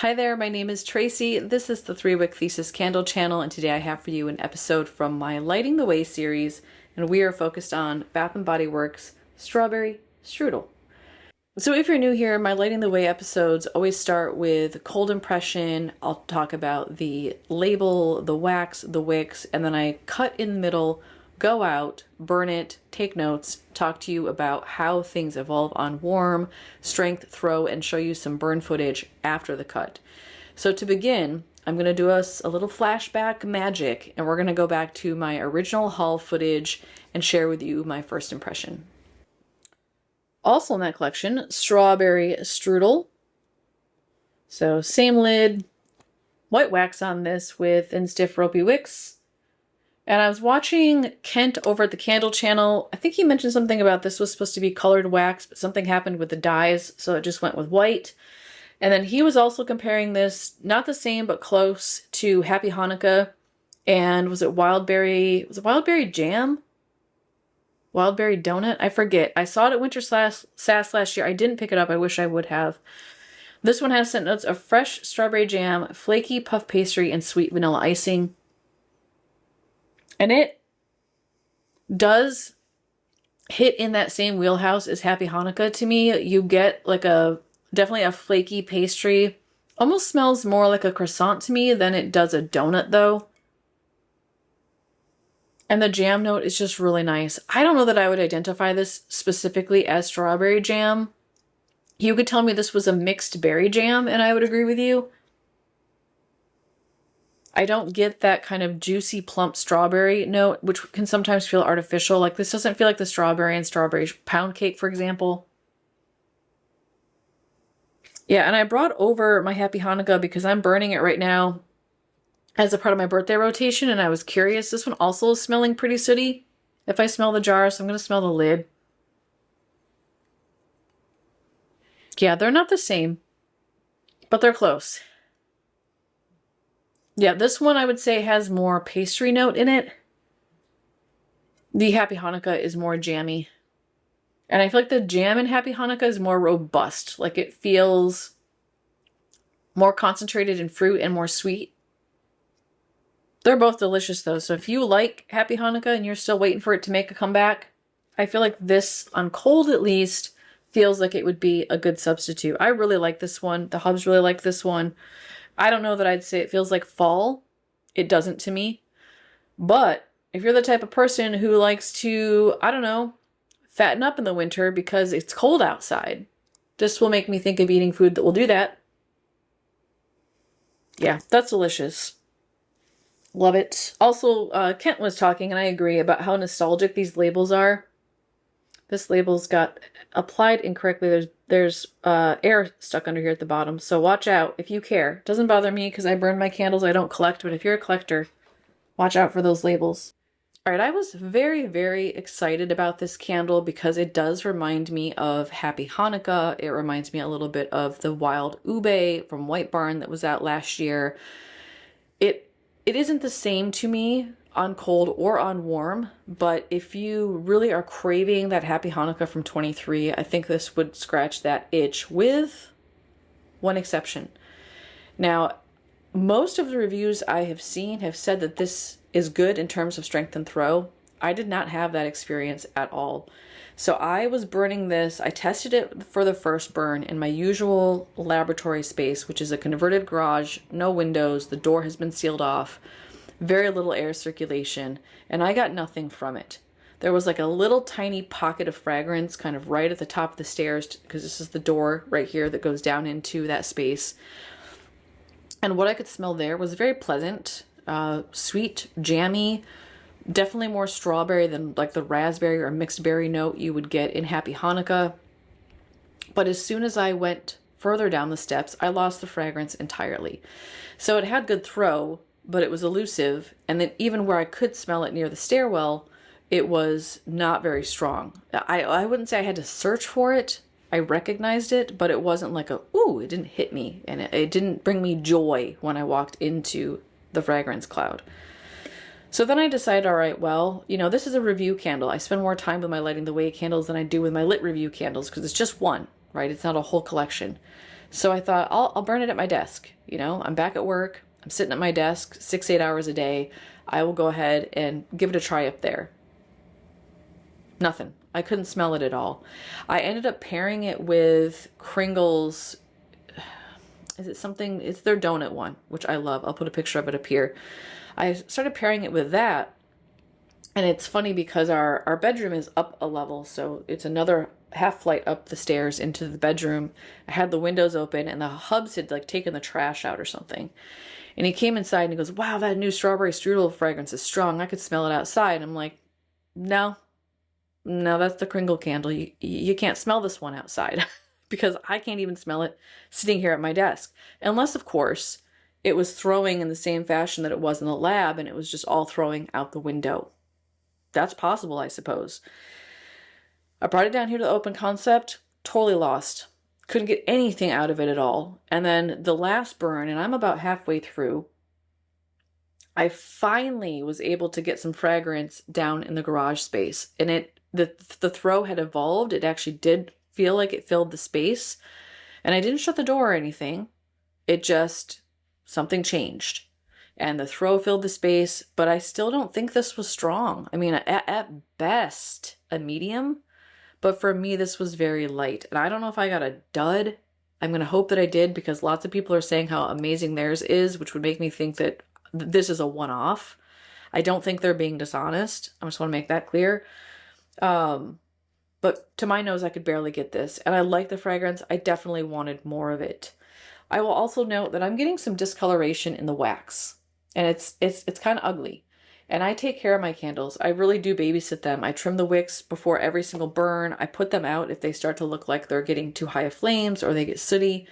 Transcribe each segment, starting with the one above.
Hi there, my name is Tracy. This is the 3-Wick Thesis Candle channel, and today I have for you an episode from my Lighting the Way series, and we are focused on Bath & Body Works Strawberry Strudel. So if you're new here, my Lighting the Way episodes always start with cold impression. I'll talk about the label, the wax, the wicks, and then I cut in the middle, go out, burn it, take notes, talk to you about how things evolve on warm, strength, throw, and show you some burn footage after the cut. So to begin, I'm going to do us a little flashback magic, and we're going to go back to my original haul footage and share with you my first impression. Also in that collection, Strawberry Strudel. So same lid, white wax on this with thin stiff ropey wicks. And I was watching Kent over at the Candle channel. I think he mentioned something about this was supposed to be colored wax, but something happened with the dyes, so it just went with white. And then he was also comparing this, not the same, but close, to Happy Hanukkah. And was it Wildberry Jam? Wildberry Donut? I forget. I saw it at Winter Sass last year. I didn't pick it up. I wish I would have. This one has scent notes of fresh strawberry jam, flaky puff pastry, and sweet vanilla icing. And it does hit in that same wheelhouse as Happy Hanukkah to me. You get like definitely a flaky pastry. Almost smells more like a croissant to me than it does a donut though. And the jam note is just really nice. I don't know that I would identify this specifically as strawberry jam. You could tell me this was a mixed berry jam and I would agree with you. I don't get that kind of juicy, plump strawberry note, which can sometimes feel artificial. Like this doesn't feel like the strawberry and strawberry pound cake, for example. Yeah, and I brought over my Happy Hanukkah because I'm burning it right now as a part of my birthday rotation, and I was curious. This one also is smelling pretty sooty if I smell the jar, so I'm going to smell the lid. Yeah, they're not the same, but they're close. Yeah, this one I would say has more pastry note in it. The Happy Hanukkah is more jammy. And I feel like the jam in Happy Hanukkah is more robust. Like it feels more concentrated in fruit and more sweet. They're both delicious though. So if you like Happy Hanukkah and you're still waiting for it to make a comeback, I feel like this, on cold at least, feels like it would be a good substitute. I really like this one. The hubs really like this one. I don't know that I'd say it feels like fall. It doesn't to me. But if you're the type of person who likes to, I don't know, fatten up in the winter because it's cold outside, this will make me think of eating food that will do that. Yeah, that's delicious. Love it. Also, Kent was talking, and I agree, about how nostalgic these labels are. This label's got applied incorrectly. There's air stuck under here at the bottom, so watch out if you care. It doesn't bother me because I burn my candles. I don't collect, but if you're a collector, watch out for those labels. All right, I was very, very excited about this candle because it does remind me of Happy Hanukkah. It reminds me a little bit of the Wild Ube from White Barn that was out last year. It isn't the same to me on cold or on warm, but if you really are craving that Happy Hanukkah from 23, I think this would scratch that itch, with one exception. Now, most of the reviews I have seen have said that this is good in terms of strength and throw. I did not have that experience at all. So I was burning this. I tested it for the first burn in my usual laboratory space, which is a converted garage, no windows, the door has been sealed off, very little air circulation, and I got nothing from it. There was like a little tiny pocket of fragrance kind of right at the top of the stairs, because this is the door right here that goes down into that space. And what I could smell there was very pleasant, sweet, jammy, definitely more strawberry than like the raspberry or mixed berry note you would get in Happy Hanukkah. But as soon as I went further down the steps, I lost the fragrance entirely. So it had good throw, but it was elusive. And then even where I could smell it near the stairwell, it was not very strong. I wouldn't say I had to search for it. I recognized it, but it wasn't like ooh, it didn't hit me. And it didn't bring me joy when I walked into the fragrance cloud. So then I decided, all right, well, this is a review candle. I spend more time with my Lighting the Way candles than I do with my lit review candles because it's just one, right? It's not a whole collection. So I thought, I'll burn it at my desk. You know, I'm back at work. I'm sitting at my desk 6-8 hours a day. I will go ahead and give it a try up there. Nothing. I couldn't smell it at all. I ended up pairing it with Kringle's. Is it something? It's their donut one, which I love. I'll put a picture of it up here. I started pairing it with that. And it's funny because our bedroom is up a level. So it's another half flight up the stairs into the bedroom. I had the windows open and the hubs had like taken the trash out or something. And he came inside and he goes, wow, that new Strawberry Strudel fragrance is strong. I could smell it outside. And I'm like, no, that's the Kringle candle. You can't smell this one outside because I can't even smell it sitting here at my desk. Unless, of course, it was throwing in the same fashion that it was in the lab and it was just all throwing out the window. That's possible, I suppose. I brought it down here to the open concept, totally lost. Couldn't get anything out of it at all. And then the last burn, and I'm about halfway through, I finally was able to get some fragrance down in the garage space. And the throw had evolved. It actually did feel like it filled the space. And I didn't shut the door or anything. It just, something changed. And the throw filled the space, but I still don't think this was strong. I mean, at best, a medium. But for me, this was very light. And I don't know if I got a dud. I'm going to hope that I did because lots of people are saying how amazing theirs is, which would make me think that this is a one-off. I don't think they're being dishonest. I just want to make that clear. But to my nose, I could barely get this. And I like the fragrance. I definitely wanted more of it. I will also note that I'm getting some discoloration in the wax. And it's kind of ugly. And I take care of my candles. I really do babysit them. I trim the wicks before every single burn. I put them out if they start to look like they're getting too high of flames or they get sooty.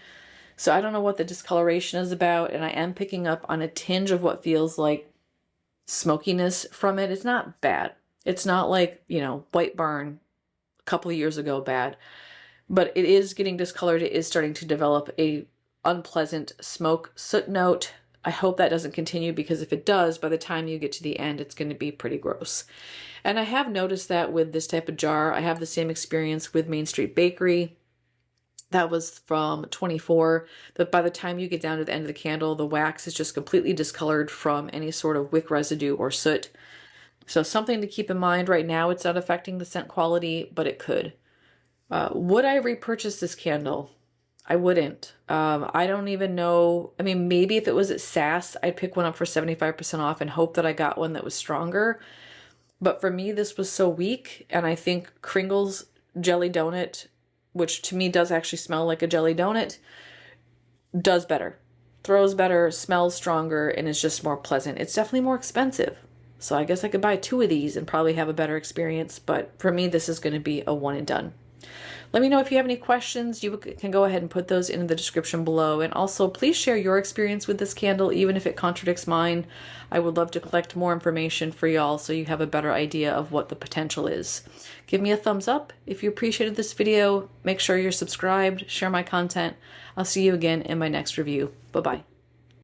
So I don't know what the discoloration is about. And I am picking up on a tinge of what feels like smokiness from it. It's not bad. It's not like, you know, White Barn a couple of years ago bad. But it is getting discolored. It is starting to develop a unpleasant smoke soot note. I hope that doesn't continue because if it does, by the time you get to the end, it's going to be pretty gross. And I have noticed that with this type of jar. I have the same experience with Main Street Bakery. That was from 24. That by the time you get down to the end of the candle, the wax is just completely discolored from any sort of wick residue or soot. So something to keep in mind. Right now, it's not affecting the scent quality, but it could. Would I repurchase this candle? I wouldn't. I don't even know. I mean, maybe if it was at SAS, I'd pick one up for 75% off and hope that I got one that was stronger. But for me, this was so weak. And I think Kringle's jelly donut, which to me does actually smell like a jelly donut, does better. Throws better, smells stronger, and is just more pleasant. It's definitely more expensive. So I guess I could buy 2 of these and probably have a better experience. But for me, this is going to be a one and done. Let me know if you have any questions. You can go ahead and put those in the description below. And also, please share your experience with this candle, even if it contradicts mine. I would love to collect more information for y'all so you have a better idea of what the potential is. Give me a thumbs up if you appreciated this video. Make sure you're subscribed, share my content. I'll see you again in my next review. Bye-bye.